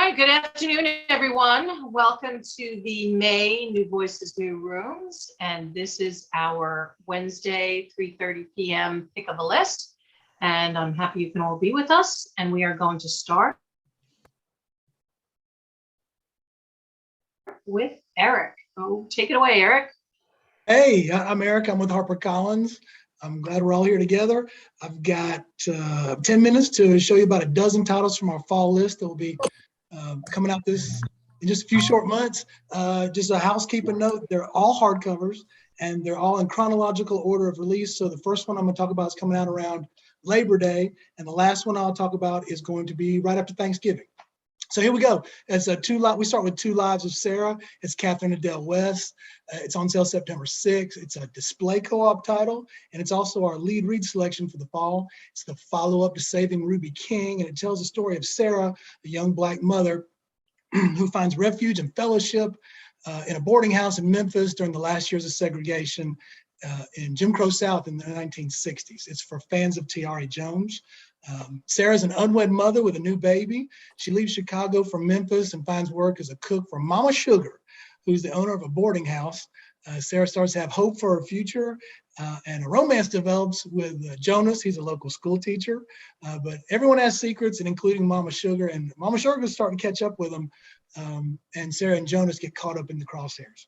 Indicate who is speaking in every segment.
Speaker 1: right, good afternoon, everyone. Welcome to the May New Voices, New Rooms. And this is our Wednesday, 3:30 p.m. pick of a list. And I'm happy you can all be with us. And we are going to start with Eric. Oh, take it away, Eric.
Speaker 2: Hey, I'm Eric. I'm with HarperCollins. I'm glad we're all here together. I've got 10 minutes to show you about a dozen titles from our fall list that will be coming out in just a few short months. Just a housekeeping note, they're all hardcovers and they're all in chronological order of release. So the first one I'm going to talk about is coming out around Labor Day, and the last one I'll talk about is going to be right after Thanksgiving. So here we go. It's we start with Two Lives of Sarah. It's Catherine Adele West. It's on sale September 6th. It's a display co-op title, and it's also our lead read selection for the fall. It's the follow-up to Saving Ruby King, and it tells the story of Sarah, a young Black mother who finds refuge and fellowship in a boarding house in Memphis during the last years of segregation in Jim Crow South in the 1960s. It's for fans of Tiare Jones. Sarah's an unwed mother with a new baby. She leaves Chicago for Memphis and finds work as a cook for Mama Sugar, who's the owner of a boarding house. Sarah starts to have hope for her future, and a romance develops with Jonas. He's a local school teacher, but everyone has secrets, and including Mama Sugar, and Mama Sugar is starting to catch up with them, and Sarah and Jonas get caught up in the crosshairs.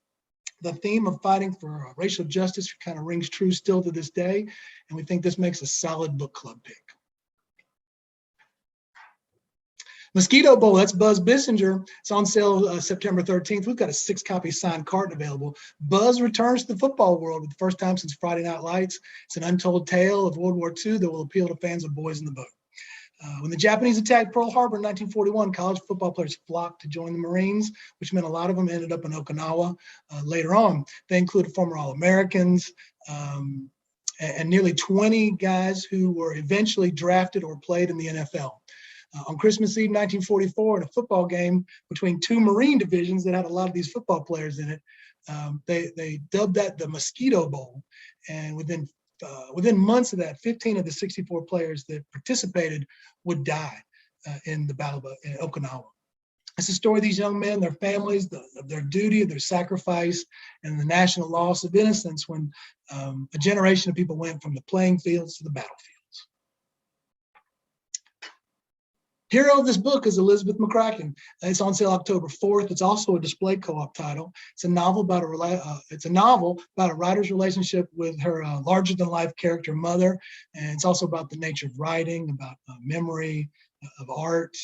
Speaker 2: The theme of fighting for racial justice kind of rings true still to this day, and we think this makes a solid book club pick. Mosquito Bowl, that's Buzz Bissinger. It's on sale September 13th. We've got a 6-copy signed carton available. Buzz returns to the football world for the first time since Friday Night Lights. It's an untold tale of World War II that will appeal to fans of Boys in the Boat. When the Japanese attacked Pearl Harbor in 1941, college football players flocked to join the Marines, which meant a lot of them ended up in Okinawa later on. They included former All-Americans and nearly 20 guys who were eventually drafted or played in the NFL. On Christmas Eve 1944, in a football game between two Marine divisions that had a lot of these football players in it, they dubbed that the Mosquito Bowl. And within months of that, 15 of the 64 players that participated would die in the Battle of Okinawa. It's the story of these young men, their families, of their duty, their sacrifice, and the national loss of innocence when a generation of people went from the playing fields to the battlefield. Hero of this book is Elizabeth McCracken. It's on sale October 4th. It's also a display co-op title. It's a novel about a writer's relationship with her larger-than-life character mother, and it's also about the nature of writing, about memory, of art,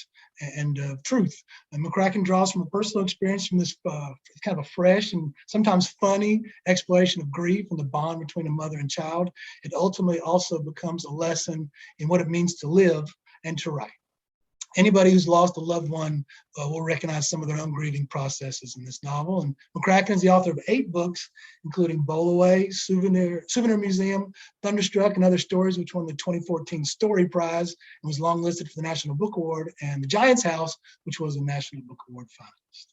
Speaker 2: and truth. And McCracken draws from a personal experience from this kind of a fresh and sometimes funny exploration of grief and the bond between a mother and child. It ultimately also becomes a lesson in what it means to live and to write. Anybody who's lost a loved one will recognize some of their own grieving processes in this novel. And McCracken is the author of 8 books, including Bowl Away, Souvenir Museum, Thunderstruck, and Other Stories, which won the 2014 Story Prize and was longlisted for the National Book Award, and The Giant's House, which was a National Book Award finalist.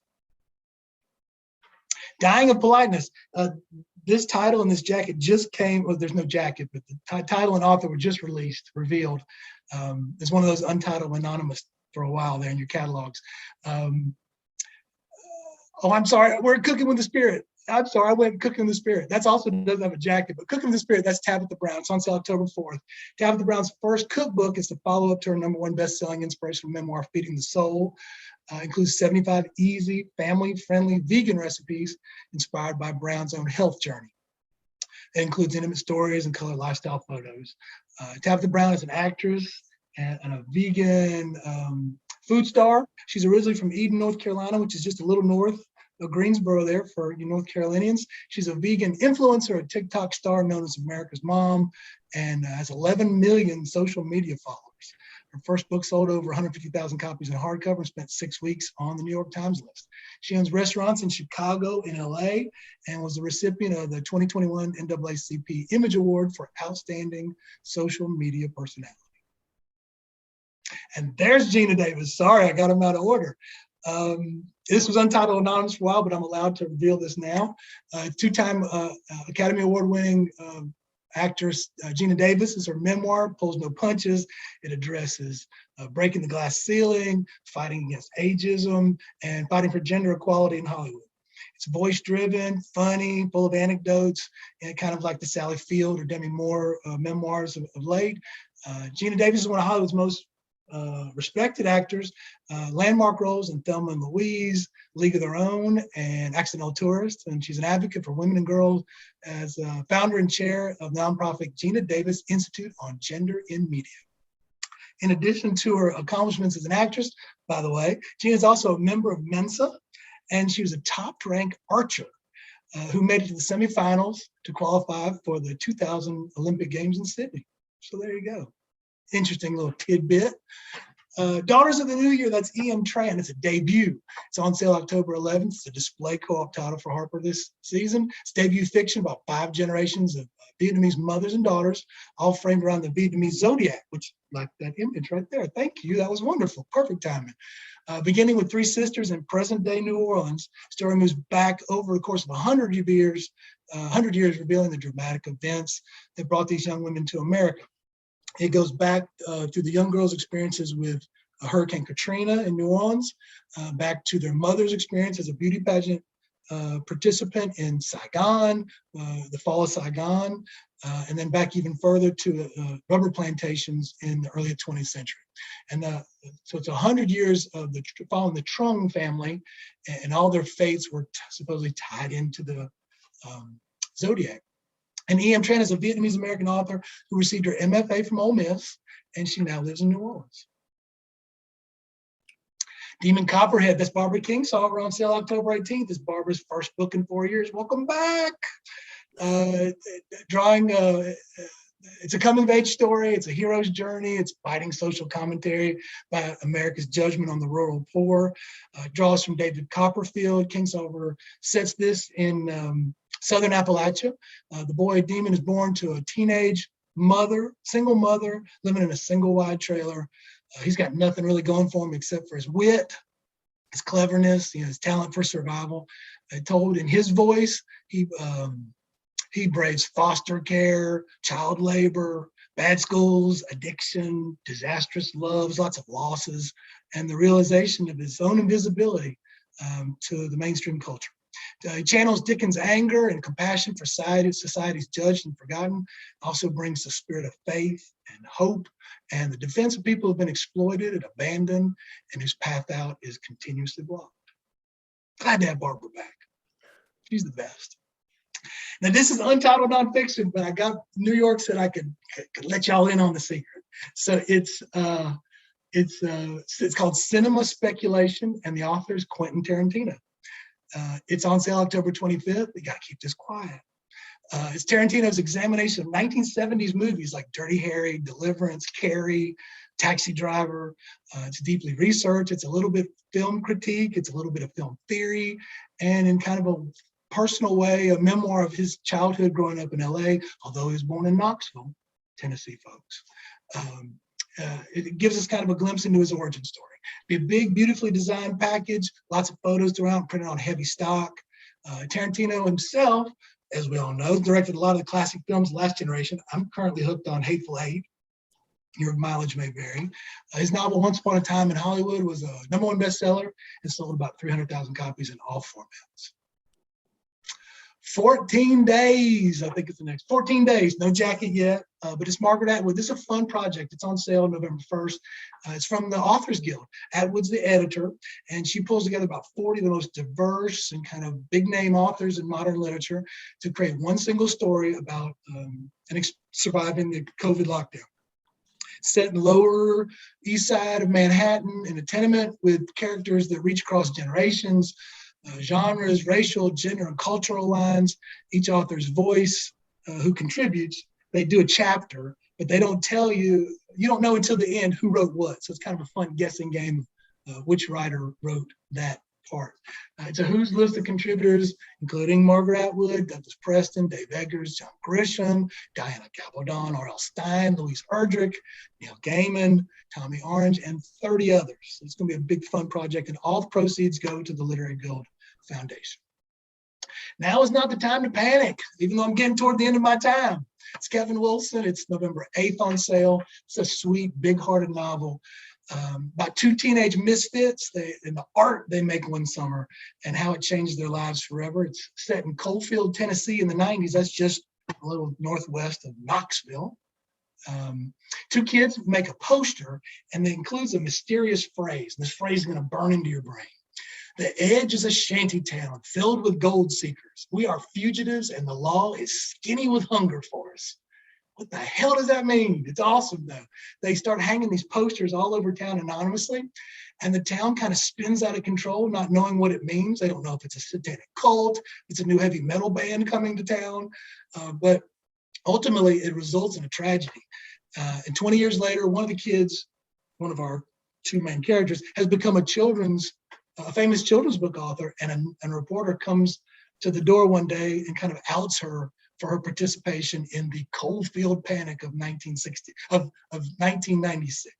Speaker 2: Dying of Politeness. This title and this jacket just came, well, there's no jacket, but the title and author were just revealed. It's one of those untitled anonymous for a while there in your catalogs. I'm sorry, we're Cooking with the Spirit. I'm sorry, I went Cooking with the Spirit. That's also doesn't have a jacket, but Cooking with the Spirit, that's Tabitha Brown. It's on sale October 4th. Tabitha Brown's first cookbook is the follow-up to her #1 best-selling inspirational memoir, Feeding the Soul. Includes 75 easy, family-friendly vegan recipes inspired by Brown's own health journey. It includes intimate stories and colored lifestyle photos. Tabitha Brown is an actress and a vegan food star. She's originally from Eden, North Carolina, which is just a little north of Greensboro there for you North Carolinians. She's a vegan influencer, a TikTok star known as America's Mom, and has 11 million social media followers. Her first book sold over 150,000 copies in hardcover and spent 6 weeks on the New York Times list. She owns restaurants in Chicago and LA and was the recipient of the 2021 NAACP Image Award for Outstanding Social Media Personality. And there's Gina Davis. Sorry, I got him out of order. This was untitled anonymous for a while, but I'm allowed to reveal this now. Two-time Academy Award winning actress Gina Davis is her memoir, Pulls No Punches. It addresses breaking the glass ceiling, fighting against ageism, and fighting for gender equality in Hollywood. It's voice-driven, funny, full of anecdotes, and kind of like the Sally Field or Demi Moore memoirs of late. Gina Davis is one of Hollywood's most respected actors, landmark roles in Thelma and Louise, League of Their Own, and Accidental Tourist. And she's an advocate for women and girls as founder and chair of nonprofit Gina Davis Institute on Gender in Media. In addition to her accomplishments as an actress, by the way, Gina is also a member of Mensa, and she was a top-ranked archer who made it to the semifinals to qualify for the 2000 Olympic Games in Sydney. So there you go. Interesting little tidbit. Daughters of the New Year, that's E.M. Tran. It's a debut. It's on sale October 11th. It's a display co-op title for Harper this season. It's debut fiction about 5 generations of Vietnamese mothers and daughters, all framed around the Vietnamese zodiac, which, like that image right there. Thank you. That was wonderful. Perfect timing. Beginning with 3 sisters in present-day New Orleans, story moves back over the course of 100 years, revealing the dramatic events that brought these young women to America. It goes back to the young girls' experiences with Hurricane Katrina in New Orleans, back to their mother's experience as a beauty pageant participant in Saigon, the fall of Saigon, and then back even further to rubber plantations in the early 20th century. And so it's 100 years of following the Trung family, and all their fates were supposedly tied into the zodiac. And E.M. Tran is a Vietnamese-American author who received her MFA from Ole Miss, and she now lives in New Orleans. Demon Copperhead, that's Barbara King. Saw her on sale October 18th. It's Barbara's first book in 4 years. Welcome back. It's a coming-of-age story. It's a hero's journey. It's biting social commentary by America's judgment on the rural poor. Draws from David Copperfield. Kingsolver sets this in Southern Appalachia. The boy Demon is born to a teenage single mother, living in a single wide trailer. He's got nothing really going for him except for his wit, his cleverness, his talent for survival. Told in his voice, he braves foster care, child labor, bad schools, addiction, disastrous loves, lots of losses, and the realization of his own invisibility to the mainstream culture. He channels Dickens' anger and compassion for society's judged and forgotten, also brings the spirit of faith and hope and the defense of people who have been exploited and abandoned and whose path out is continuously blocked. Glad to have Barbara back. She's the best. Now, this is untitled nonfiction, but I got New York said I could let y'all in on the secret. So it's called Cinema Speculation, and the author is Quentin Tarantino. It's on sale October 25th. We got to keep this quiet. It's Tarantino's examination of 1970s movies like Dirty Harry, Deliverance, Carrie, Taxi Driver. It's deeply researched. It's a little bit film critique. It's a little bit of film theory, and in kind of a personal way, a memoir of his childhood growing up in LA, although he was born in Knoxville, Tennessee, folks. It gives us kind of a glimpse into his origin story. Be a big, beautifully designed package, lots of photos throughout, printed on heavy stock. Tarantino himself, as we all know, directed a lot of the classic films, Last Generation. I'm currently hooked on Hateful Eight. Your mileage may vary. His novel, Once Upon a Time in Hollywood, was a #1 bestseller and sold about 300,000 copies in all formats. 14 days, I think it's the next 14 days, no jacket yet, but it's Margaret Atwood. This is a fun project. It's on sale November 1st. It's from the Authors Guild. Atwood's the editor, and she pulls together about 40 of the most diverse and kind of big name authors in modern literature to create one single story about surviving the COVID lockdown. Set in the Lower East Side of Manhattan in a tenement with characters that reach across generations, genres, racial, gender, and cultural lines. Each author's voice who contributes, they do a chapter, but they don't tell you, you don't know until the end who wrote what. So it's kind of a fun guessing game of which writer wrote that part. It's a who's list of contributors, including Margaret Atwood, Douglas Preston, Dave Eggers, John Grisham, Diana Gabaldon, R.L. Stine, Louise Erdrich, Neil Gaiman, Tommy Orange, and 30 others. It's going to be a big fun project, and all the proceeds go to the Literary Guild Foundation. Now is not the time to panic, even though I'm getting toward the end of my time. It's Kevin Wilson. It's November 8th on sale. It's a sweet, big-hearted novel about two teenage misfits and the art they make one summer and how it changed their lives forever. It's set in Coalfield, Tennessee in the 90s. That's just a little northwest of Knoxville. Two kids make a poster, and it includes a mysterious phrase. This phrase is going to burn into your brain. The edge is a shanty town filled with gold seekers. We are fugitives, and the law is skinny with hunger for us. What the hell does that mean? It's awesome, though. They start hanging these posters all over town anonymously, and the town kind of spins out of control, not knowing what it means. They don't know if it's a satanic cult, it's a new heavy metal band coming to town, but ultimately it results in a tragedy. And 20 years later, one of the kids, one of our two main characters, has become a famous children's book author, and a reporter comes to the door one day and kind of outs her for her participation in the Coalfield Panic of 1996.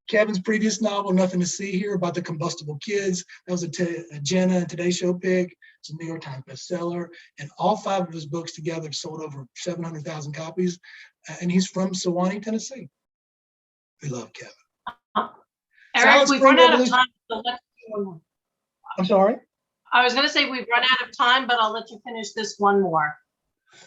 Speaker 2: Kevin's previous novel, Nothing to See Here, about the combustible kids, that was a Jenna and Today Show pick. It's a New York Times bestseller, and all 5 of his books together sold over 700,000 copies. And he's from Sewanee, Tennessee. We love Kevin.
Speaker 1: Eric, we've run out of time, so let's do one more.
Speaker 2: I'm sorry?
Speaker 1: I was going to say we've run out of time, but I'll let you finish this one more.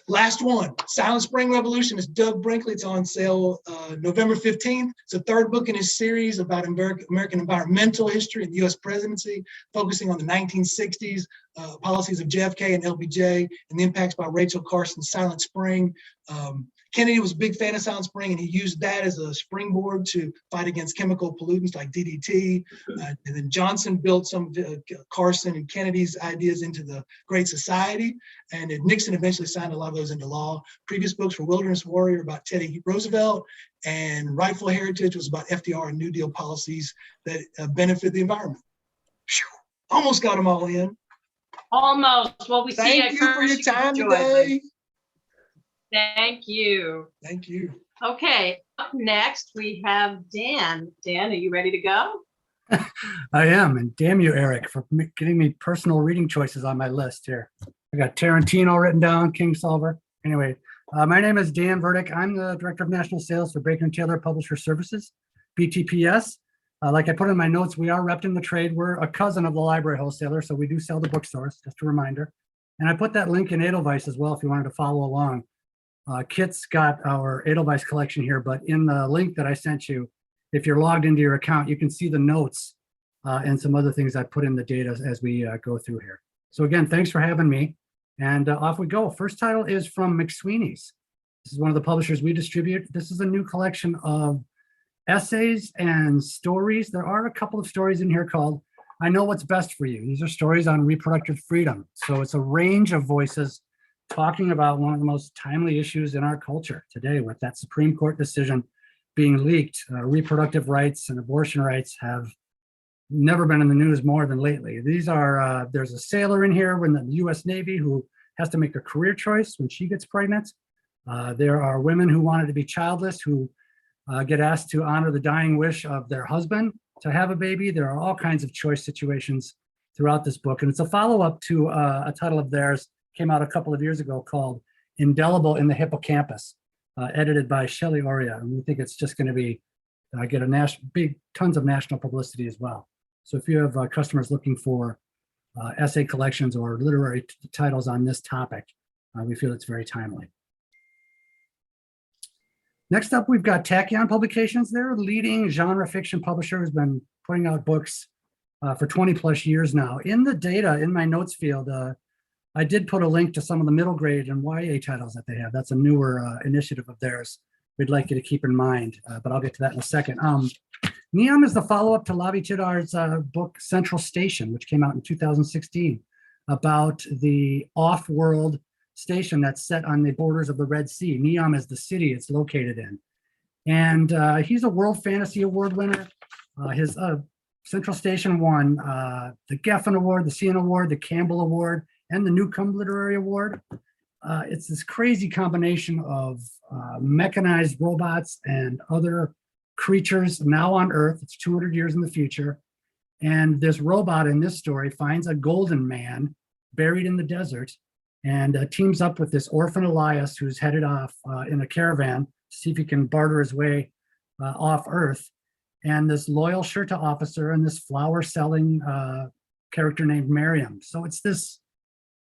Speaker 2: Last one, Silent Spring Revolution. Is Doug Brinkley. It's on sale November 15th. It's the 3rd book in his series about American environmental history and the U.S. presidency, focusing on the 1960s policies of JFK and LBJ and the impacts by Rachel Carson's Silent Spring. Kennedy was a big fan of Silent Spring, and he used that as a springboard to fight against chemical pollutants like DDT. And then Johnson built some of Carson and Kennedy's ideas into the Great Society, and Nixon eventually signed a lot of those into law. Previous books were Wilderness Warrior about Teddy Roosevelt, and Rightful Heritage was about FDR and New Deal policies that benefit the environment. Whew, almost got them all in.
Speaker 1: Almost. Well, we see
Speaker 2: Thank you for your time today.
Speaker 1: Thank you.
Speaker 2: Thank you.
Speaker 1: Okay, up next we have Dan. Dan, are you ready to go?
Speaker 3: I am, and damn you, Eric, for getting me personal reading choices on my list here. I got Tarantino written down, Kingsolver. Anyway, my name is Dan Verdick. I'm the Director of National Sales for Baker & Taylor Publisher Services, BTPS. Like I put in my notes, we are repped in the trade. We're a cousin of the library wholesaler, so we do sell to bookstores, just a reminder. And I put that link in Edelweiss as well if you wanted to follow along. Kit's got our Edelweiss collection here, but in the link that I sent you, if you're logged into your account, you can see the notes and some other things I put in the data as we go through here. So again, thanks for having me. And off we go. First title is from McSweeney's. This is one of the publishers we distribute. This is a new collection of essays and stories. There are a couple of stories in here called I Know What's Best for You. These are stories on reproductive freedom. So it's a range of voices talking about one of the most timely issues in our culture today, with that Supreme Court decision being leaked. Reproductive rights and abortion rights have never been in the news more than lately. These are, there's a sailor in here in the US Navy who has to make a career choice when she gets pregnant. There are women who wanted to be childless who get asked to honor the dying wish of their husband to have a baby. There are all kinds of choice situations throughout this book. And it's a follow-up to a title of theirs, came out a couple of years ago, called Indelible in the Hippocampus, edited by Shelley Oria. And we think it's just going to be get a tons of national publicity as well. So if you have customers looking for essay collections or literary titles on this topic, we feel it's very timely. Next up, we've got Tachyon Publications. They're a leading genre fiction publisher who's been putting out books for 20 plus years now. In the data, in my notes field, I did put a link to some of the middle grade and YA titles that they have. That's a newer initiative of theirs we'd like you to keep in mind, but I'll get to that in a second. Neom is the follow-up to Lavi Chidar's book Central Station, which came out in 2016, about the off-world station that's set on the borders of the Red Sea. Neom is the city it's located in. And he's a World Fantasy Award winner. His Central Station won the Geffen Award, the Cian Award, the Campbell Award, and the Newcomb Literary Award. It's this crazy combination of mechanized robots and other creatures now on Earth. It's 200 years in the future. And this robot in this story finds a golden man buried in the desert, and teams up with this orphan Elias, who's headed off in a caravan to see if he can barter his way off Earth, and this loyal Shirta officer and this flower-selling character named Miriam. So it's this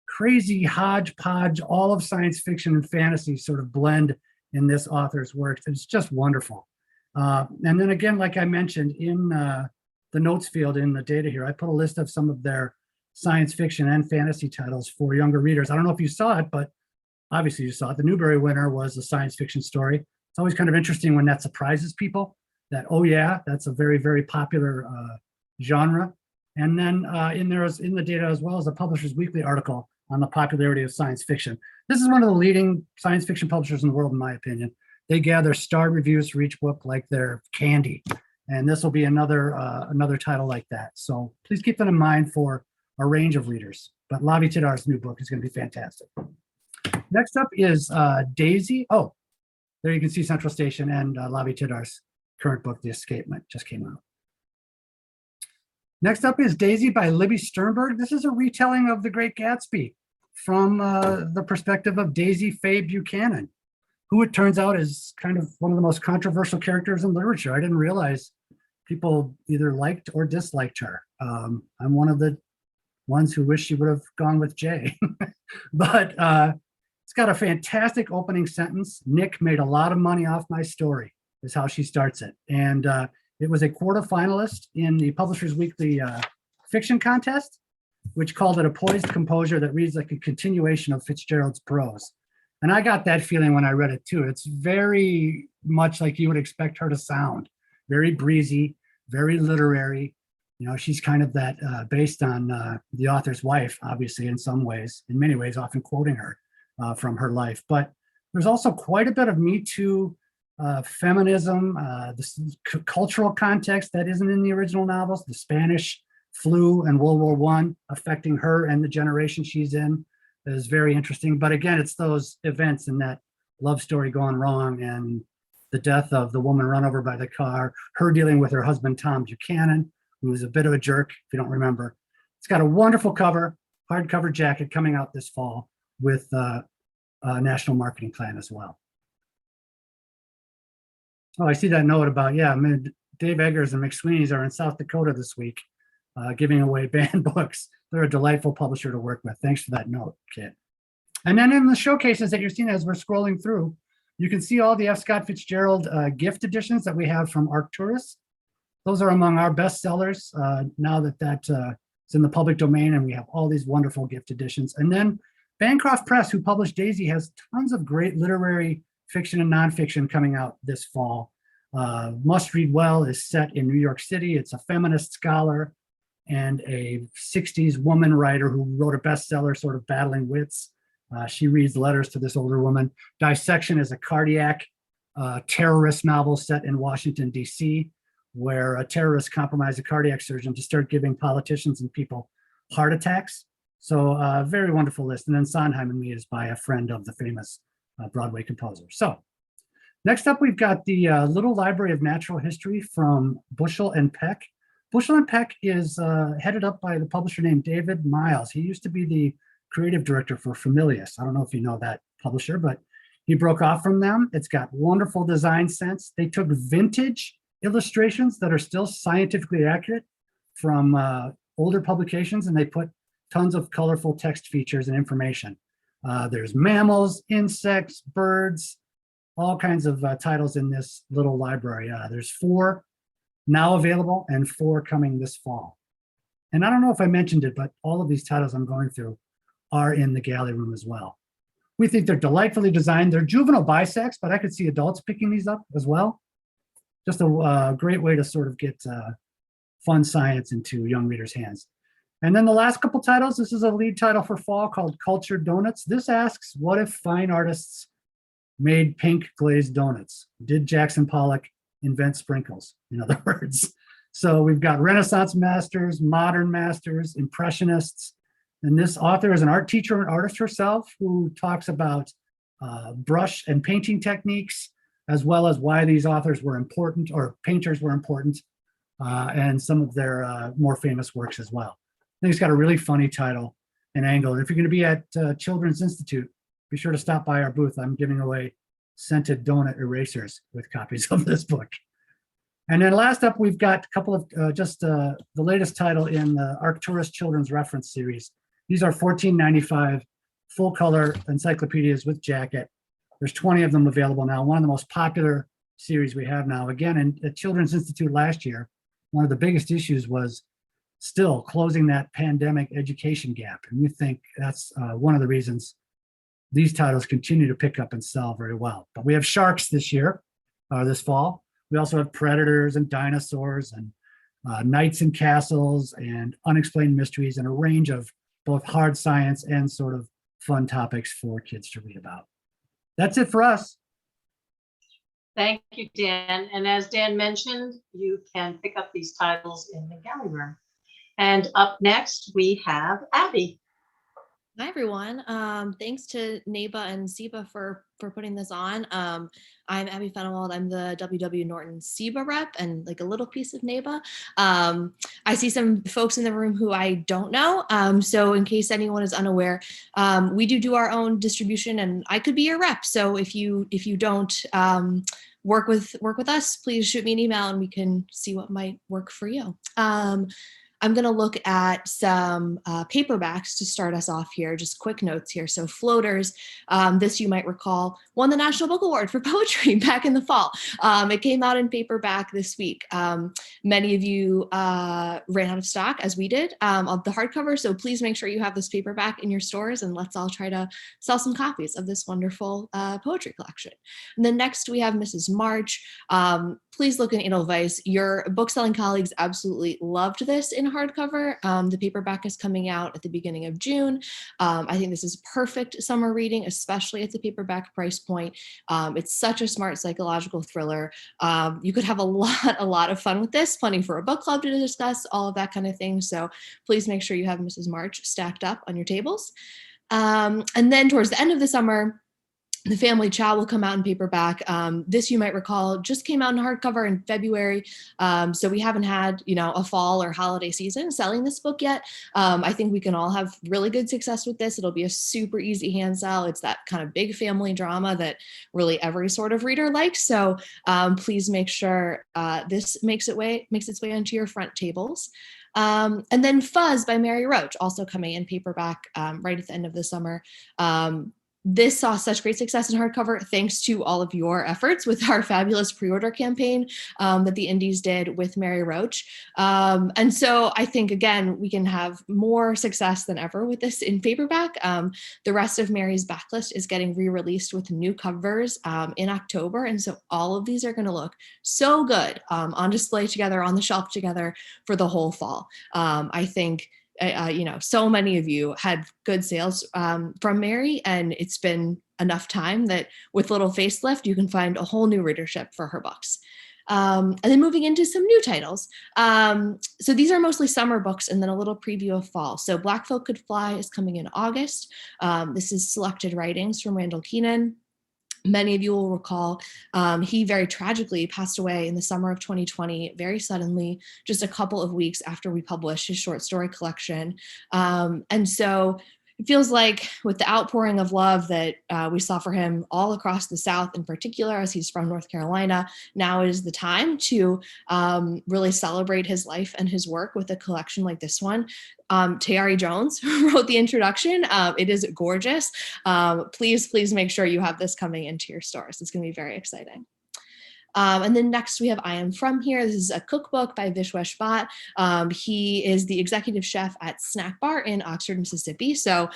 Speaker 3: crazy hodgepodge, all of science fiction and fantasy sort of blend in this author's work. It's just wonderful. And then again, like I mentioned, in the notes field in the data here, I put a list of some of their science fiction and fantasy titles for younger readers. I don't know if you saw it, but obviously you saw it. The Newbery winner was a science fiction story. It's always kind of interesting when that surprises people that, oh yeah, that's a very, very popular genre. And then in the data as well as a Publishers Weekly article on the popularity of science fiction. This is one of the leading science fiction publishers in the world, in my opinion. They gather starred reviews for each book like they're candy. And this will be another title like that. So please keep that in mind for a range of readers. But Lavi Tidar's new book is going to be fantastic. Next up is Daisy. Oh, there you can see Central Station and Lavi Tidar's current book, The Escapement, just came out. Next up is Daisy by Libby Sternberg. This is a retelling of The Great Gatsby from the perspective of Daisy Faye Buchanan, who it turns out is kind of one of the most controversial characters in literature. I didn't realize people either liked or disliked her. I'm one of the ones who wish she would have gone with Jay. But it's got a fantastic opening sentence. Nick made a lot of money off my story, is how she starts it. And it was a quarterfinalist in the Publishers Weekly fiction contest, which called it a poised composure that reads like a continuation of Fitzgerald's prose. And I got that feeling when I read it too. It's very much like you would expect her to sound, very breezy, very literary. You know, she's kind of that based on the author's wife, obviously, in some ways, in many ways, often quoting her from her life. But there's also quite a bit of Me Too, feminism, the cultural context that isn't in the original novels, the Spanish flu and World War I affecting her and the generation she's in is very interesting. But again, it's those events and that love story gone wrong and the death of the woman run over by the car, her dealing with her husband, Tom Buchanan, who was a bit of a jerk, if you don't remember. It's got a wonderful cover, hardcover jacket coming out this fall with a national marketing plan as well. Oh, I see that note about, yeah, I mean, Dave Eggers and McSweeney's are in South Dakota this week, giving away banned books. They're a delightful publisher to work with. Thanks for that note, Kit. And then in the showcases that you're seeing as we're scrolling through, you can see all the F. Scott Fitzgerald gift editions that we have from Arcturus. Those are among our best sellers now that that's in the public domain, and we have all these wonderful gift editions. And then Bancroft Press, who published Daisy, has tons of great literary fiction and nonfiction coming out this fall. Must Read Well is set in New York City. It's a feminist scholar and a 60s woman writer who wrote a bestseller, sort of battling wits. She reads letters to this older woman. Dissection is a cardiac terrorist novel set in Washington, D.C., where a terrorist compromised a cardiac surgeon to start giving politicians and people heart attacks. So very wonderful list. And then Sondheim and Me is by a friend of the famous Broadway composer. So next up, we've got the Little Library of Natural History from Bushel and Peck. Bushel and Peck is headed up by the publisher named David Miles. He used to be the creative director for Familius. I don't know if you know that publisher, but he broke off from them. It's got wonderful design sense. They took vintage illustrations that are still scientifically accurate from older publications, and they put tons of colorful text features and information. There's mammals, insects, birds, all kinds of titles in this little library. There's 4 now available and 4 coming this fall. And I don't know if I mentioned it, but all of these titles I'm going through are in the galley room as well. We think they're delightfully designed. They're juvenile bisects, but I could see adults picking these up as well. Just a great way to sort of get fun science into young readers' hands. And then the last couple titles, this is a lead title for fall called Cultured Donuts. This asks, what if fine artists made pink glazed donuts? Did Jackson Pollock invent sprinkles, in other words? So we've got Renaissance masters, modern masters, impressionists. And this author is an art teacher and artist herself who talks about brush and painting techniques, as well as why these authors were important, or painters were important, and some of their more famous works as well. I think it's got a really funny title. and angle. And if you're going to be at Children's Institute, be sure to stop by our booth. I'm giving away scented donut erasers with copies of this book. And then last up, we've got a couple of the latest title in the Arcturus Children's Reference Series. These are $14.95 full color encyclopedias with jacket. There's 20 of them available now. One of the most popular series we have now. Again, at Children's Institute last year, one of the biggest issues was still closing that pandemic education gap. And we think that's one of the reasons these titles continue to pick up and sell very well. But we have sharks this year, this fall. We also have predators and dinosaurs and knights and castles and unexplained mysteries and a range of both hard science and sort of fun topics for kids to read about. That's it for us.
Speaker 1: Thank you, Dan. And as Dan mentioned, you can pick up these titles in the gallery room. And up next, we have Abby.
Speaker 4: Hi, everyone. Thanks to NABA and SIBA for putting this on. I'm Abby Fenewald. I'm the WW Norton SIBA rep and like a little piece of NABA. I see some folks in the room who I don't know. So in case anyone is unaware, we do our own distribution and I could be your rep. So if you don't work with us, please shoot me an email and we can see what might work for you. I'm going to look at some paperbacks to start us off here, just quick notes here. So Floaters, this you might recall, won the National Book Award for poetry back in the fall. It came out in paperback this week. Many of you ran out of stock, as we did, of the hardcover, so please make sure you have this paperback in your stores and let's all try to sell some copies of this wonderful poetry collection. And then next we have Mrs. March. Please look in Edelweiss. Your bookselling colleagues absolutely loved this in hardcover. The paperback is coming out at the beginning of June. I think this is perfect summer reading, especially at the paperback price point. It's such a smart psychological thriller. You could have a lot of fun with this, plenty for a book club to discuss, all of that kind of thing. So please make sure you have Mrs. March stacked up on your tables. And then towards the end of the summer, The Family Chow will come out in paperback. This, you might recall, just came out in hardcover in February. So we haven't had, a fall or holiday season selling this book yet. I think we can all have really good success with this. It'll be a super easy hand sell. It's that kind of big family drama that really every sort of reader likes. So please make sure this makes its way onto your front tables. And then Fuzz by Mary Roach, also coming in paperback right at the end of the summer. This saw such great success in hardcover thanks to all of your efforts with our fabulous pre-order campaign that the Indies did with Mary Roach. And so I think, again, we can have more success than ever with this in paperback. The rest of Mary's backlist is getting re-released with new covers in October. And so all of these are going to look so good on display together, on the shelf together for the whole fall. I think so many of you had good sales from Mary, and it's been enough time that with little facelift, you can find a whole new readership for her books. And then moving into some new titles. So these are mostly summer books and then a little preview of fall. So Black Folk Could Fly is coming in August. This is selected writings from Randall Keenan. Many of you will recall he very tragically passed away in the summer of 2020, very suddenly, just a couple of weeks after we published his short story collection. And so it feels like with the outpouring of love that we saw for him all across the South in particular, as he's from North Carolina, now is the time to really celebrate his life and his work with a collection like this one. Tayari Jones wrote the introduction. It is gorgeous. Please make sure you have this coming into your stores. It's going to be very exciting. And then next we have I Am From Here. This is a cookbook by Vishwesh Bhatt. He is the executive chef at Snack Bar in Oxford, Mississippi. So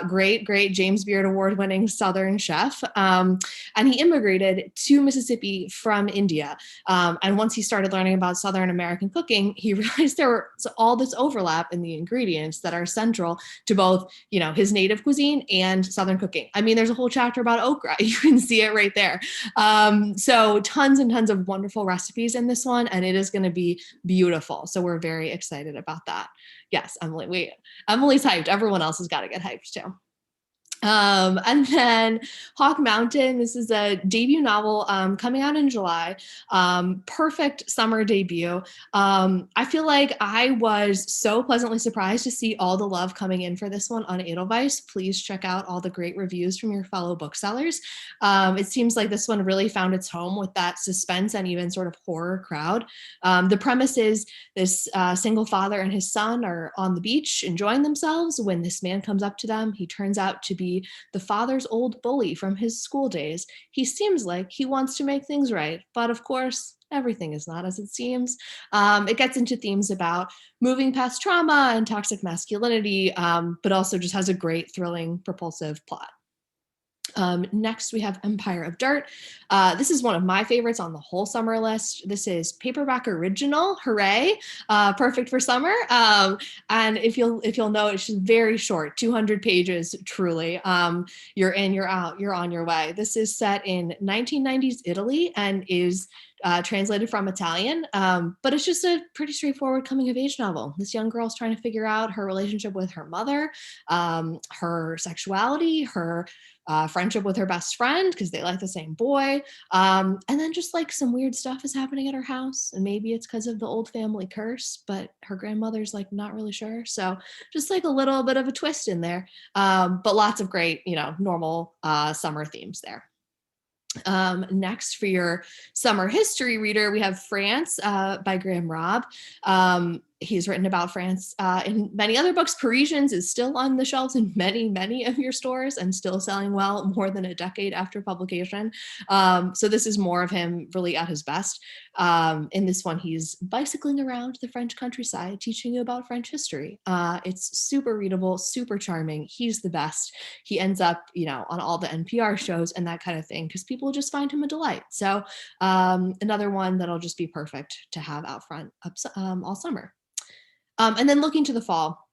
Speaker 4: great James Beard Award-winning Southern chef. And he immigrated to Mississippi from India. And once he started learning about Southern American cooking, he realized there was all this overlap in the ingredients that are central to both, his native cuisine and Southern cooking. I mean, there's a whole chapter about okra. You can see it right there. So tons and tons of wonderful recipes in this one, and it is going to be beautiful. So we're very excited about that. Yes, Emily, Emily's hyped. Everyone else has got to get hyped too. And then Hawk Mountain, this is a debut novel coming out in July. Perfect summer debut. I feel like I was so pleasantly surprised to see all the love coming in for this one on Edelweiss. Please check out all the great reviews from your fellow booksellers. It seems like this one really found its home with that suspense and even sort of horror crowd. The premise is this single father and his son are on the beach enjoying themselves when this man comes up to them. He turns out to be the father's old bully from his school days. He seems like he wants to make things right, but of course, everything is not as it seems. It gets into themes about moving past trauma and toxic masculinity, but also just has a great, thrilling, propulsive plot. Next, we have Empire of Dirt. This is one of my favorites on the whole summer list. This is paperback original, hooray! Perfect for summer. And if you'll know, it's just very short, 200 pages, truly. You're in, you're out, you're on your way. This is set in 1990s Italy and is translated from Italian, but it's just a pretty straightforward coming of age novel. This young girl's trying to figure out her relationship with her mother, her sexuality, her friendship with her best friend because they like the same boy. And then just like some weird stuff is happening at her house. And maybe it's because of the old family curse, but her grandmother's like not really sure. So just like a little bit of a twist in there. But lots of great, normal summer themes there. Next, for your summer history reader, we have France by Graham Robb. He's written about France in many other books. Parisians is still on the shelves in many, many of your stores and still selling well more than a decade after publication. So this is more of him really at his best. In this one, he's bicycling around the French countryside, teaching you about French history. It's super readable, super charming. He's the best. He ends up, on all the NPR shows and that kind of thing, because people just find him a delight. So another one that'll just be perfect to have out front all summer. And then looking to the fall,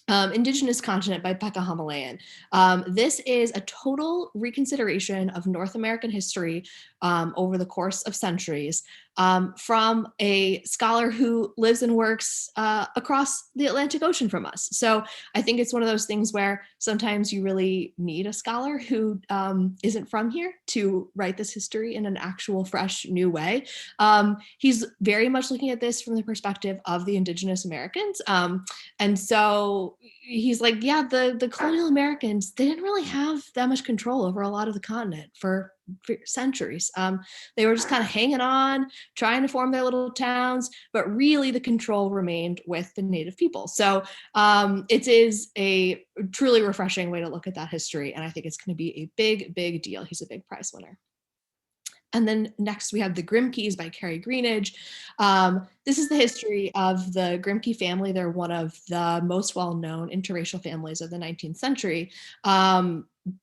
Speaker 4: Indigenous Continent by Pekka Hamalainen. This is a total reconsideration of North American history over the course of centuries from a scholar who lives and works across the Atlantic Ocean from us. So I think it's one of those things where sometimes you really need a scholar who isn't from here to write this history in an actual, fresh, new way. He's very much looking at this from the perspective of the Indigenous Americans. And so he's like, yeah, the colonial Americans, they didn't really have that much control over a lot of the continent for centuries. They were just kind of hanging on, trying to form their little towns, but really the control remained with the native people. So it is a truly refreshing way to look at that history. And I think it's going to be a big, big deal. He's a big prize winner. And then next we have The Grimke's by Carrie Greenidge. This is the history of the Grimke family. They're one of the most well-known interracial families of the 19th century.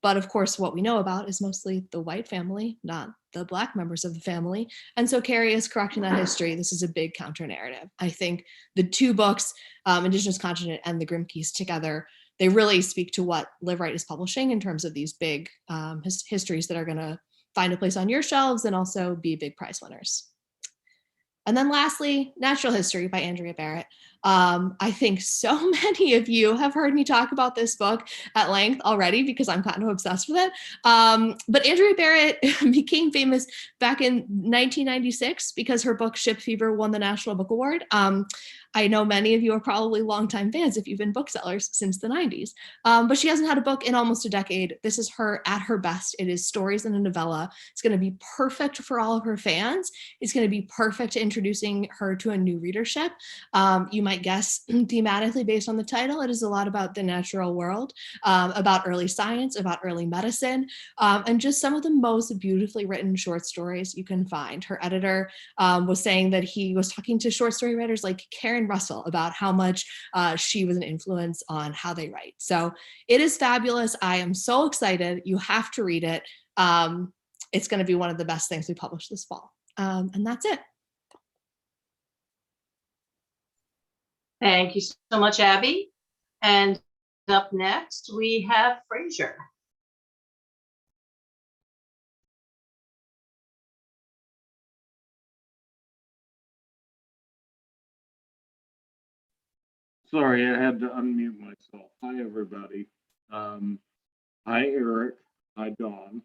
Speaker 4: But of course, what we know about is mostly the white family, not the Black members of the family. And so Carrie is correcting that history. This is a big counter narrative. I think the two books, Indigenous Continent and The Grimke's together, they really speak to what Live Right is publishing in terms of these big histories that are going to find a place on your shelves and also be big prize winners. And then lastly, Natural History by Andrea Barrett. I think so many of you have heard me talk about this book at length already because I'm kind of obsessed with it. But Andrea Barrett became famous back in 1996 because her book Ship Fever won the National Book Award. I know many of you are probably longtime fans if you've been booksellers since the 90s, but she hasn't had a book in almost a decade. This is her at her best. It is stories in a novella. It's going to be perfect for all of her fans. It's going to be perfect to introducing her to a new readership. You might guess thematically based on the title, it is a lot about the natural world, about early science, about early medicine, and just some of the most beautifully written short stories you can find. Her editor was saying that he was talking to short story writers like Karen Russell about how much she was an influence on how they write. So it is fabulous. I am so excited. You have to read it. It's going to be one of the best things we publish this fall. And that's it.
Speaker 1: Thank you so much, Abby. And up next, we have Fraser.
Speaker 5: Sorry, I had to unmute myself. Hi, everybody. Hi, Eric. Hi, Dawn.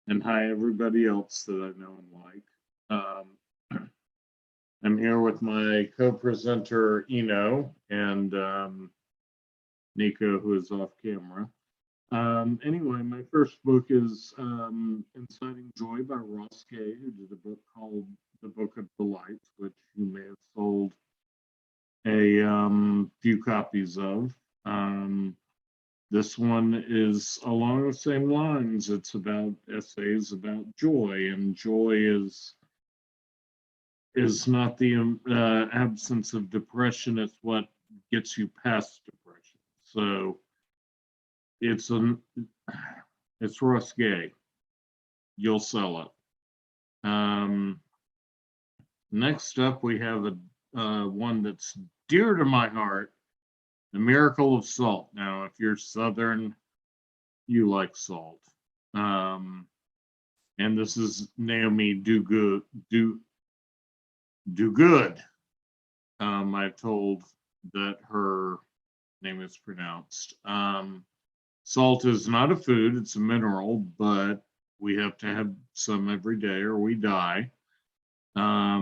Speaker 5: And hi, everybody else that I know and like. I'm here with my co-presenter, Eno, and Nico, who is off camera. Anyway, my first book is Inciting Joy by Ross Gay, who did a book called The Book of Delights, which you may have sold a few copies of. This one is along the same lines. It's about essays about joy, and joy is not the absence of depression. It's what gets you past depression. So it's Ross Gay. You'll sell it. Next up, we have a one that's dear to my heart, The Miracle of Salt. Now, if you're Southern, you like salt. And this is Naomi Dogood. I've told that her name is pronounced. Salt is not a food, it's a mineral, but we have to have some every day or we die. I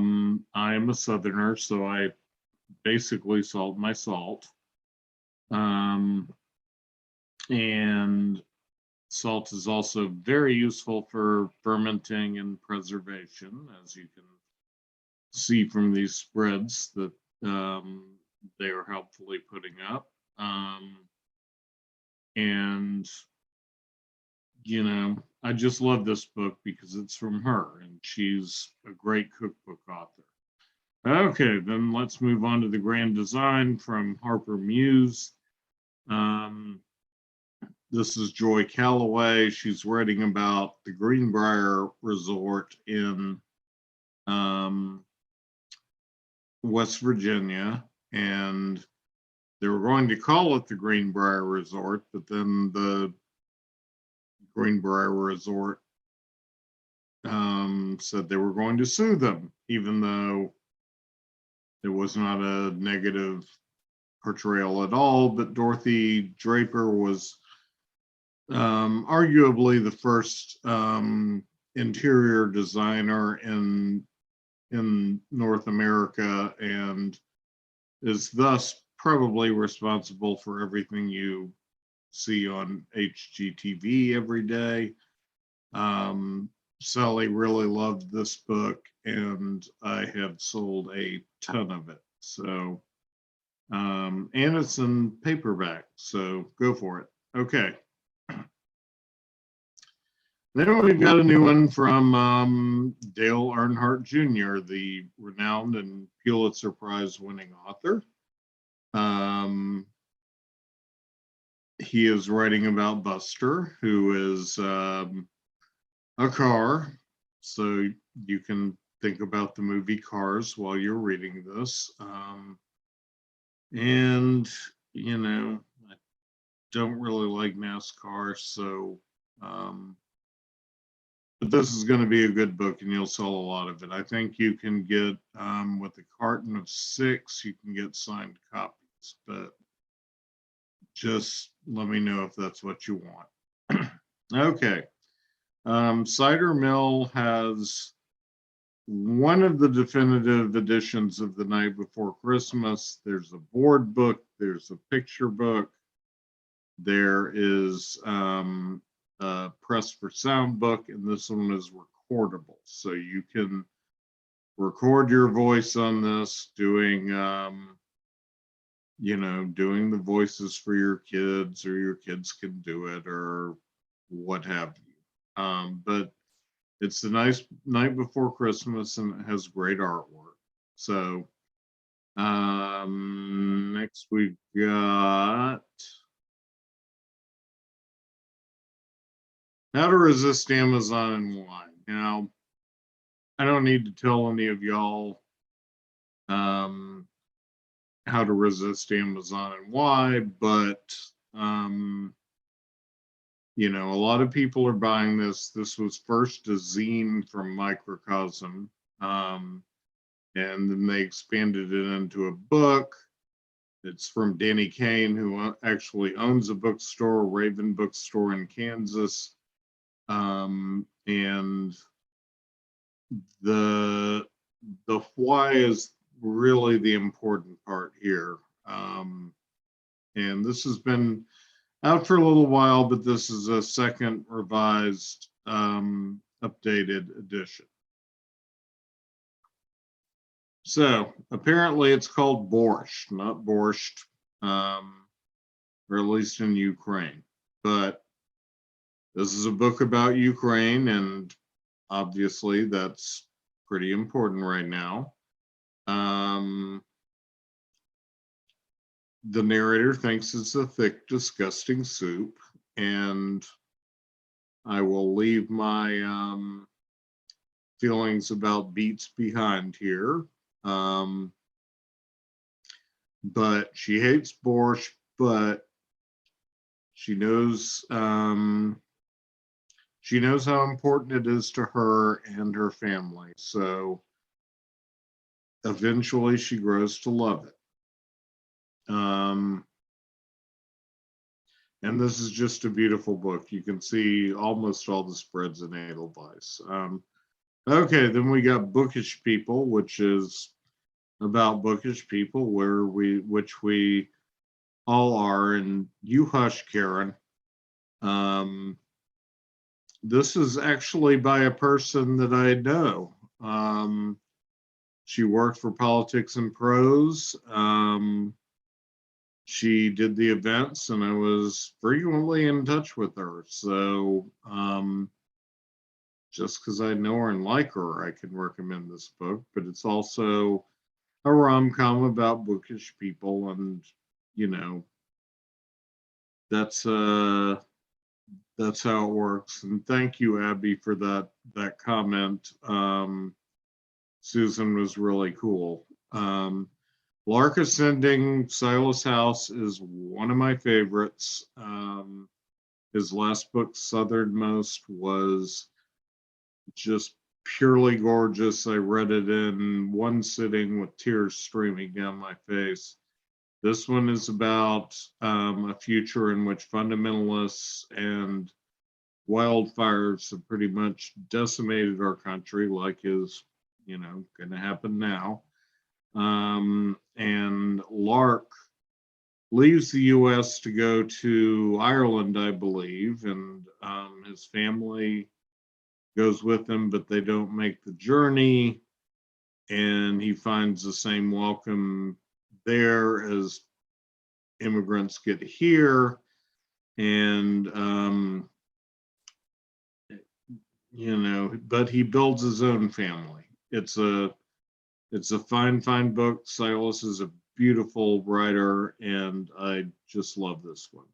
Speaker 5: am a Southerner, so I basically salt my salt. And salt is also very useful for fermenting and preservation, as you can see from these spreads that they are helpfully putting up. And, you know, I just love this book because it's from her and she's a great cookbook author. Okay, then let's move on to The Grand Design from Harper Muse. This is Joy Calloway. She's writing about the Greenbrier Resort in West Virginia, and they were going to call it the Greenbrier Resort, but then the Greenbrier Resort said they were going to sue them, even though it was not a negative portrayal at all. But Dorothy Draper was arguably the first interior designer in North America, and is thus probably responsible for everything you see on HGTV every day. Sally really loved this book, and I have sold a ton of it. So, and it's in paperback, so go for it. Okay. Then we've got a new one from Dale Earnhardt Jr., the renowned and Pulitzer Prize winning author. He is writing about Buster, who is a car. So you can think about the movie Cars while you're reading this. And, you know, I don't really like NASCAR, so but this is going to be a good book and you'll sell a lot of it. I think you can get, with a carton of 6, you can get signed copies, but just let me know if that's what you want. Okay. Cider Mill has one of the definitive editions of The Night Before Christmas. There's a board book, there's a picture book, there is a press for sound book, and this one is recordable. So you can record your voice on this, doing, you know, doing the voices for your kids, or your kids can do it, or what have you. But it's the nice Night Before Christmas, and it has great artwork. So next we've got How to Resist Amazon and Why. Now, I don't need to tell any of y'all how to resist Amazon and why, but you know, a lot of people are buying this. This was first a zine from Microcosm, and then they expanded it into a book. It's from Danny Kane, who actually owns a bookstore, Raven Bookstore in Kansas. And the why is really the important part here. And this has been out for a little while, but this is a second revised, updated edition. So apparently it's called Borscht, not Borscht, or at least in Ukraine. But this is a book about Ukraine, and obviously that's pretty important right now. The narrator thinks it's a thick, disgusting soup, and I will leave my feelings about beets behind here. But she hates borscht, but she knows how important it is to her and her family. So eventually she grows to love it. And this is just a beautiful book. You can see almost all the spreads in Edelweiss. Okay, then we got Bookish People, which is about bookish people, which we all are. And you hush, Karen. This is actually by a person that I know. She worked for Politics and Prose. She did the events, and I was frequently in touch with her. So just because I know her and like her, I can recommend this book. But it's also a rom-com about bookish people, and you know, that's how it works. And thank you, Abby, for that comment. Susan was really cool. Lark Ascending, Silas House is one of my favorites. His last book, Southernmost, was just purely gorgeous. I read it in one sitting with tears streaming down my face. This one is about a future in which fundamentalists and wildfires have pretty much decimated our country, like is, going to happen now. And Lark leaves the U.S. to go to Ireland, I believe, and his family goes with him, but they don't make the journey. And he finds the same welcome there as immigrants get here. And, but he builds his own family. It's a fine book. Silas is a beautiful writer, and I just love this one.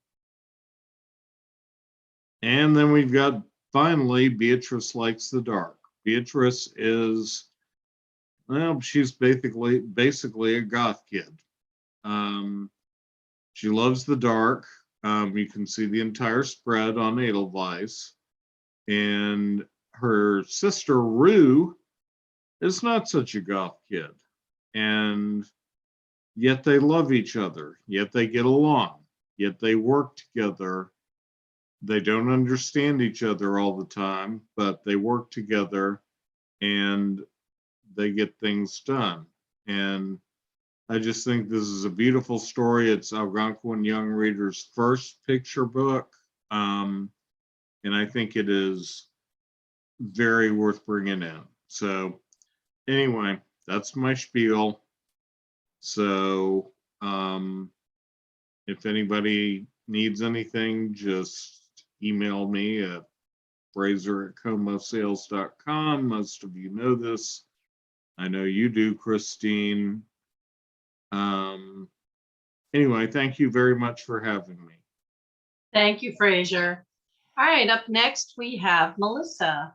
Speaker 5: And then we've got, finally, Beatrice Likes the Dark. Beatrice is, well, she's basically a goth kid. She loves the dark. You can see the entire spread on Edelweiss. And her sister, Rue, is not such a goth kid. And yet they love each other. Yet they get along. Yet they work together. They don't understand each other all the time, but they work together and they get things done. And I just think this is a beautiful story. It's Algonquin young readers' first picture book. And I think it is very worth bringing in. So anyway, that's my spiel. So if anybody needs anything, just email me at fraser@comosales.com. Most of you know this. I know you do, Christine. Anyway, thank you very much for having me.
Speaker 1: Thank you, Fraser. All right, up next we have Melissa.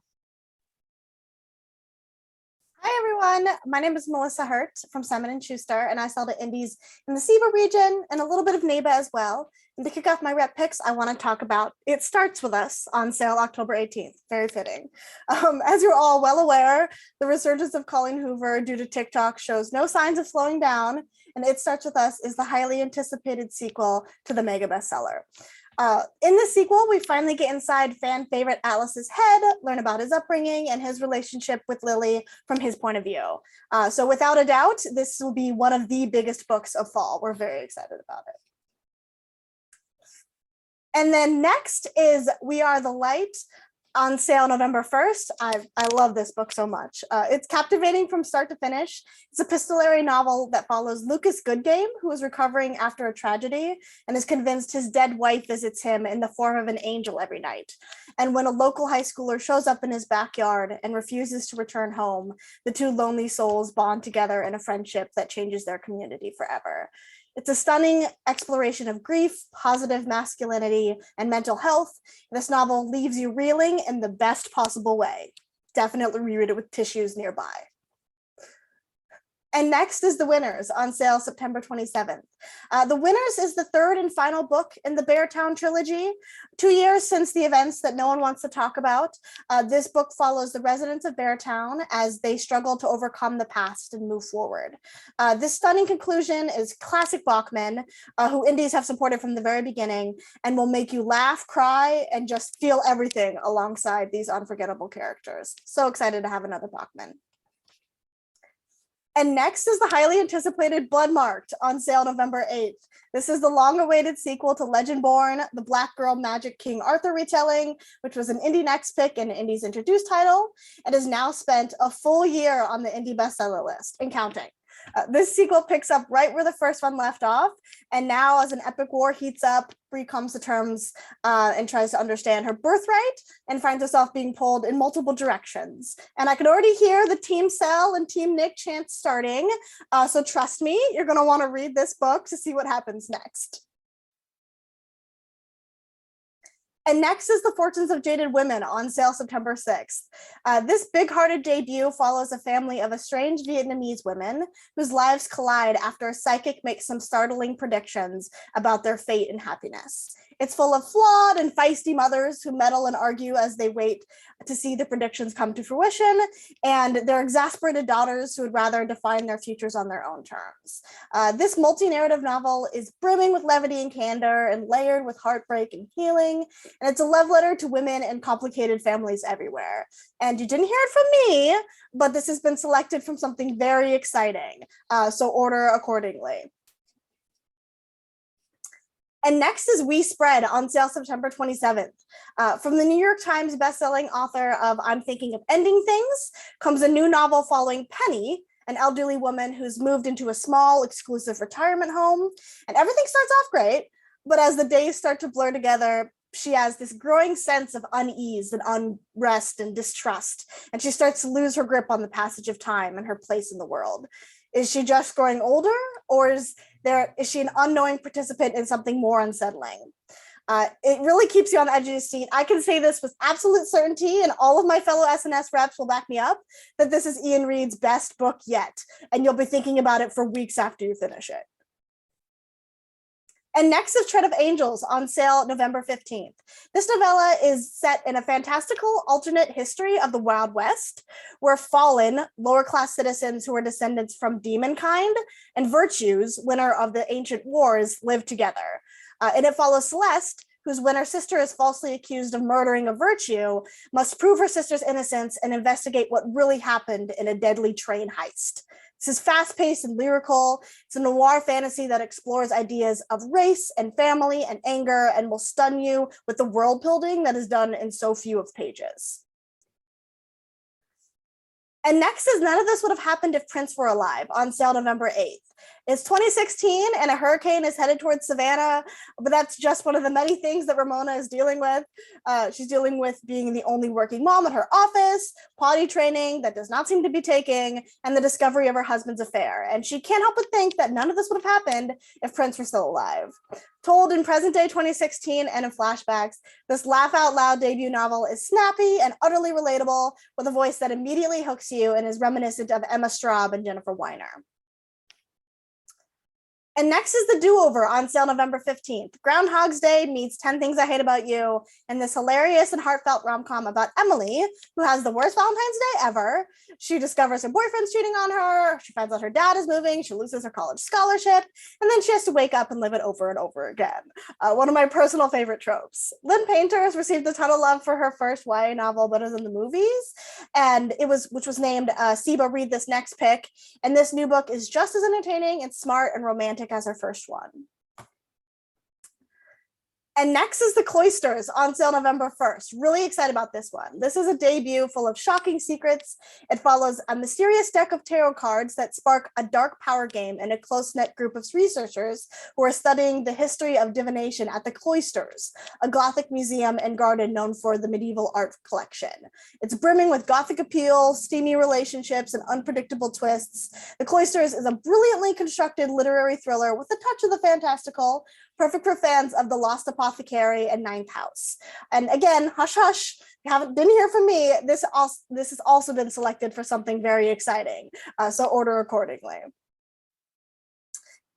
Speaker 6: Hi, everyone. everyone. My name is Melissa Hurt from Simon & Schuster, and I sell to indies in the SIBA region and a little bit of NEBA as well. And to kick off my rep picks, I want to talk about It Starts With Us, on sale October 18th. Very fitting. As you're all well aware, the resurgence of Colleen Hoover due to TikTok shows no signs of slowing down, and It Starts With Us is the highly anticipated sequel to the mega bestseller. In the sequel, we finally get inside fan favorite Alice's head, learn about his upbringing and his relationship with Lily from his point of view. So without a doubt, this will be one of the biggest books of fall. We're very excited about it. And then next is We Are the Light, on sale November 1st. I love this book so much. It's captivating from start to finish. It's a epistolary novel that follows Lucas Goodgame, who is recovering after a tragedy and is convinced his dead wife visits him in the form of an angel every night. And when a local high schooler shows up in his backyard and refuses to return home, the two lonely souls bond together in a friendship that changes their community forever. It's a stunning exploration of grief, positive masculinity, and mental health. This novel leaves you reeling in the best possible way. Definitely reread it with tissues nearby. And next is The Winners, on sale September 27th. The Winners is the third and final book in the Beartown trilogy. 2 years since the events that no one wants to talk about, this book follows the residents of Beartown as they struggle to overcome the past and move forward. This stunning conclusion is classic Bachman, who indies have supported from the very beginning and will make you laugh, cry, and just feel everything alongside these unforgettable characters. So excited to have another Bachman. And next is the highly anticipated Bloodmarked, on sale November 8th. This is the long-awaited sequel to Legendborn, the Black Girl Magic King Arthur retelling, which was an Indie Next Pick and Indie's Introduced title, and has now spent a full year on the Indie bestseller list and counting. This sequel picks up right where the first one left off, and now as an epic war heats up, Bree comes to terms and tries to understand her birthright and finds herself being pulled in multiple directions. And I can already hear the Team Cell and Team Nick chants starting, so trust me, you're going to want to read this book to see what happens next. And next is The Fortunes of Jaded Women, on sale September 6th. This big-hearted debut follows a family of estranged Vietnamese women whose lives collide after a psychic makes some startling predictions about their fate and happiness. It's full of flawed and feisty mothers who meddle and argue as they wait to see the predictions come to fruition, and their exasperated daughters who would rather define their futures on their own terms. This multi-narrative novel is brimming with levity and candor and layered with heartbreak and healing, and it's a love letter to women and complicated families everywhere. And you didn't hear it from me, but this has been selected from something very exciting, so order accordingly. And next is We Spread, on sale September 27th. From the New York Times bestselling author of I'm Thinking of Ending Things comes a new novel following Penny, an elderly woman who's moved into a small, exclusive retirement home. And everything starts off great, but as the days start to blur together, she has this growing sense of unease and unrest and distrust, and she starts to lose her grip on the passage of time and her place in the world. Is she just growing older, or is she an unknowing participant in something more unsettling? It really keeps you on the edge of your seat. I can say this with absolute certainty, and all of my fellow SNS reps will back me up, that this is Ian Reid's best book yet, and you'll be thinking about it for weeks after you finish it. And next is Tread of Angels, on sale November 15th. This novella is set in a fantastical alternate history of the Wild West, where fallen, lower-class citizens who are descendants from demonkind and virtues, winner of the ancient wars, live together. And it follows Celeste, whose when her sister is falsely accused of murdering a virtue, must prove her sister's innocence and investigate what really happened in a deadly train heist. This is fast-paced and lyrical. It's a noir fantasy that explores ideas of race and family and anger and will stun you with the world building that is done in so few of pages. And next is None of This Would Have Happened If Prince Were Alive, on sale November 8th. It's 2016 and a hurricane is headed towards Savannah, but that's just one of the many things that Ramona is dealing with. She's dealing with being the only working mom at her office, potty training that does not seem to be taking, and the discovery of her husband's affair. And she can't help but think that none of this would have happened if Prince were still alive. Told in present day 2016 and in flashbacks, this laugh out loud debut novel is snappy and utterly relatable with a voice that immediately hooks you and is reminiscent of Emma Straub and Jennifer Weiner. And next is The Do-Over on sale November 15th. Groundhog's Day meets 10 Things I Hate About You, and this hilarious and heartfelt rom-com about Emily, who has the worst Valentine's Day ever. She discovers her boyfriend's cheating on her, she finds out her dad is moving, she loses her college scholarship, and then she has to wake up and live it over and over again. One of my personal favorite tropes. Lynn Painter has received a ton of love for her first YA novel, Better Than the Movies, and which was named SIBA Read This Next Pick, and this new book is just as entertaining and smart and romantic as her first one. And next is The Cloisters on sale November 1st. Really excited about this one. This is a debut full of shocking secrets. It follows a mysterious deck of tarot cards that spark a dark power game in a close-knit group of researchers who are studying the history of divination at the Cloisters, a Gothic museum and garden known for the medieval art collection. It's brimming with Gothic appeal, steamy relationships, and unpredictable twists. The Cloisters is a brilliantly constructed literary thriller with a touch of the fantastical, perfect for fans of The Lost Apothecary and Ninth House. And again, hush hush, you didn't hear from me. This has also been selected for something very exciting, so order accordingly.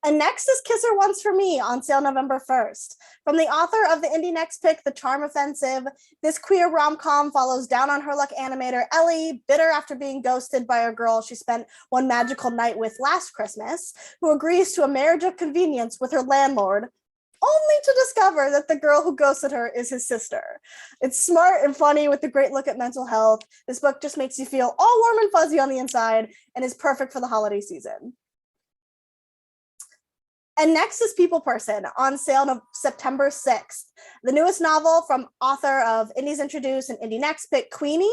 Speaker 6: And next is Kiss Her Once for Me on sale November 1st. From the author of the indie next pick, The Charm Offensive, this queer rom-com follows down on her luck animator Ellie, bitter after being ghosted by a girl she spent one magical night with last Christmas, who agrees to a marriage of convenience with her landlord, only to discover that the girl who ghosted her is his sister. It's smart and funny with a great look at mental health. This book just makes you feel all warm and fuzzy on the inside and is perfect for the holiday season. And next is People Person on sale on September 6th. The newest novel from author of Indies Introduced and Indie Next Pick, Queenie.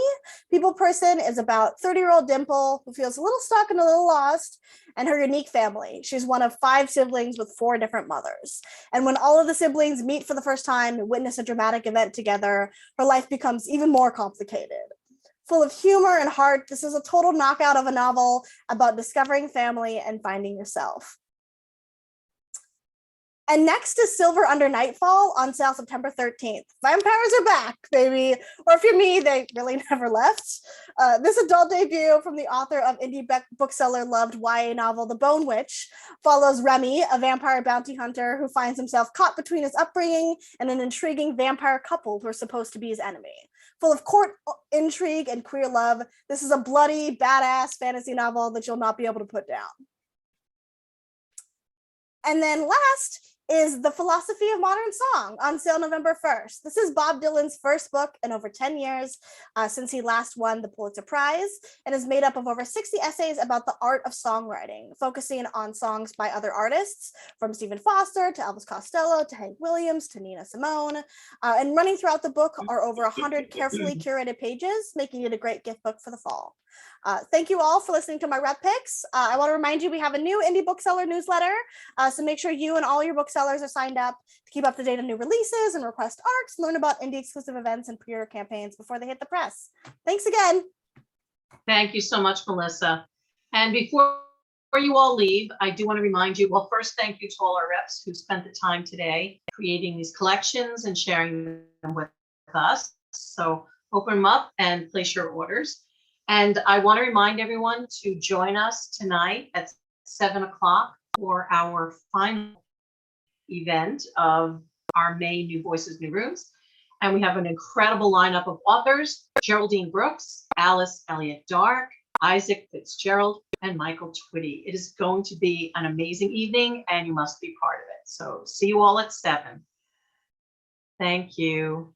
Speaker 6: People Person is about 30-year-old Dimple who feels a little stuck and a little lost, and her unique family. She's one of 5 siblings with 4 different mothers. And when all of the siblings meet for the first time and witness a dramatic event together, her life becomes even more complicated. Full of humor and heart, this is a total knockout of a novel about discovering family and finding yourself. And next is Silver Under Nightfall on sale September 13th. Vampires are back, baby. Or if you're me, they really never left. This adult debut from the author of indie bookseller loved YA novel The Bone Witch follows Remy, a vampire bounty hunter who finds himself caught between his upbringing and an intriguing vampire couple who are supposed to be his enemy. Full of court intrigue and queer love, this is a bloody, badass fantasy novel that you'll not be able to put down. And then last is The Philosophy of Modern Song on sale November 1st. This is Bob Dylan's first book in over 10 years since he last won the Pulitzer Prize, and is made up of over 60 essays about the art of songwriting, focusing on songs by other artists, from Stephen Foster to Elvis Costello to Hank Williams to Nina Simone. And running throughout the book are over 100 carefully curated pages, making it a great gift book for the fall. Thank you all for listening to my rep picks. I want to remind you we have a new indie bookseller newsletter, so make sure you and all your booksellers are signed up to keep up to date on new releases and request arcs, learn about indie exclusive events and pre-order campaigns before they hit the press. Thanks again.
Speaker 1: Thank you so much, Melissa. And before you all leave, I do want to remind you, well, first, thank you to all our reps who spent the time today creating these collections and sharing them with us. So open them up and place your orders. And I want to remind everyone to join us tonight at 7 o'clock for our final event of our May New Voices, New Rooms. And we have an incredible lineup of authors: Geraldine Brooks, Alice Elliott Dark, Isaac Fitzgerald, and Michael Twitty. It is going to be an amazing evening and you must be part of it. So see you all at 7. Thank you.